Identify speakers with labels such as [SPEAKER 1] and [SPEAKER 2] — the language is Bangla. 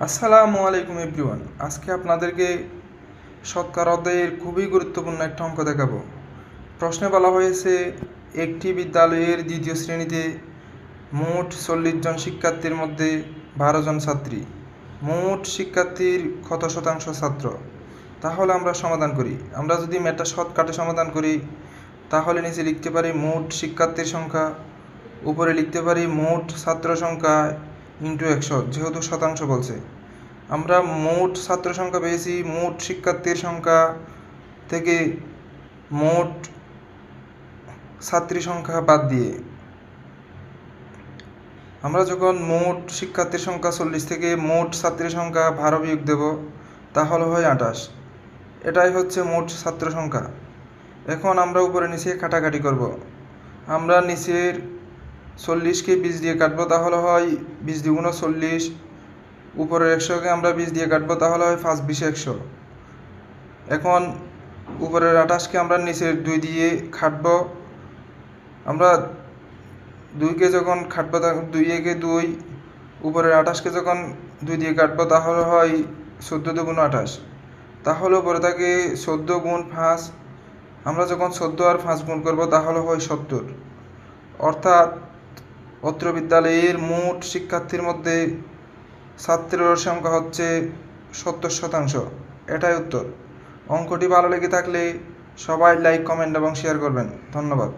[SPEAKER 1] আসসালামু আলাইকুম এভরিওয়ান। আজকে আপনাদেরকে শতকরা অধ্যায়ের খুবই গুরুত্বপূর্ণ একটা অঙ্ক দেখাবো। প্রশ্নে বলা হয়েছে একটি বিদ্যালয়ের দ্বিতীয় শ্রেণীতে মোট 40 জন শিক্ষার্থীর মধ্যে 12 জন ছাত্রী, মোট শিক্ষার্থীর কত শতাংশ ছাত্র? তাহলে আমরা সমাধান করি। আমরা যদি ম্যাথটা শর্টকাটে সমাধান করি তাহলে নিচে লিখতে পারি মোট শিক্ষার্থীর সংখ্যা, উপরে লিখতে পারি মোট ছাত্র সংখ্যা ইন্টু 100, যেহেতু শতাংশ বলছে। আমরা মোট ছাত্র সংখ্যা পেয়েছি মোট শিক্ষার্থীর সংখ্যা থেকে মোট ছাত্রী সংখ্যা বাদ দিয়ে। আমরা যখন মোট শিক্ষার্থীর সংখ্যা 40 থেকে মোট ছাত্রী সংখ্যা 12 বিয়োগ দেব তাহলে হয় 28। এটাই হচ্ছে মোট ছাত্র সংখ্যা। এখন আমরা উপরে নিচে কাটাকাটি করব। আমরা নিচের 40কে 20 দিয়ে কাটবো, তাহলে হয় 20 দ্বিগুণ 40। উপরের 100কে আমরা 20 দিয়ে কাটবো, তাহলে হয় 5 20 100। এখন উপরের 28কে আমরা নিচের 2 দিয়ে কাটবো। আমরা 2কে যখন কাটবো 2 একে 2, উপরের 28কে যখন 2 দিয়ে কাটবো তাহলে হয় 14 দুগুণ 28। তাহলে উপরে থাকে 14 গুণ 5। আমরা যখন 14 আর 5 গুণ করবো তাহলে হয় 70। অর্থাৎ অত্র বিদ্যালয়ের মোট শিক্ষার্থীর মধ্যে ছাত্রের সংখ্যা হচ্ছে 70%। এটাই উত্তর। অঙ্কটি ভালো লেগে থাকলে সবাই লাইক, কমেন্ট এবং শেয়ার করবেন। ধন্যবাদ।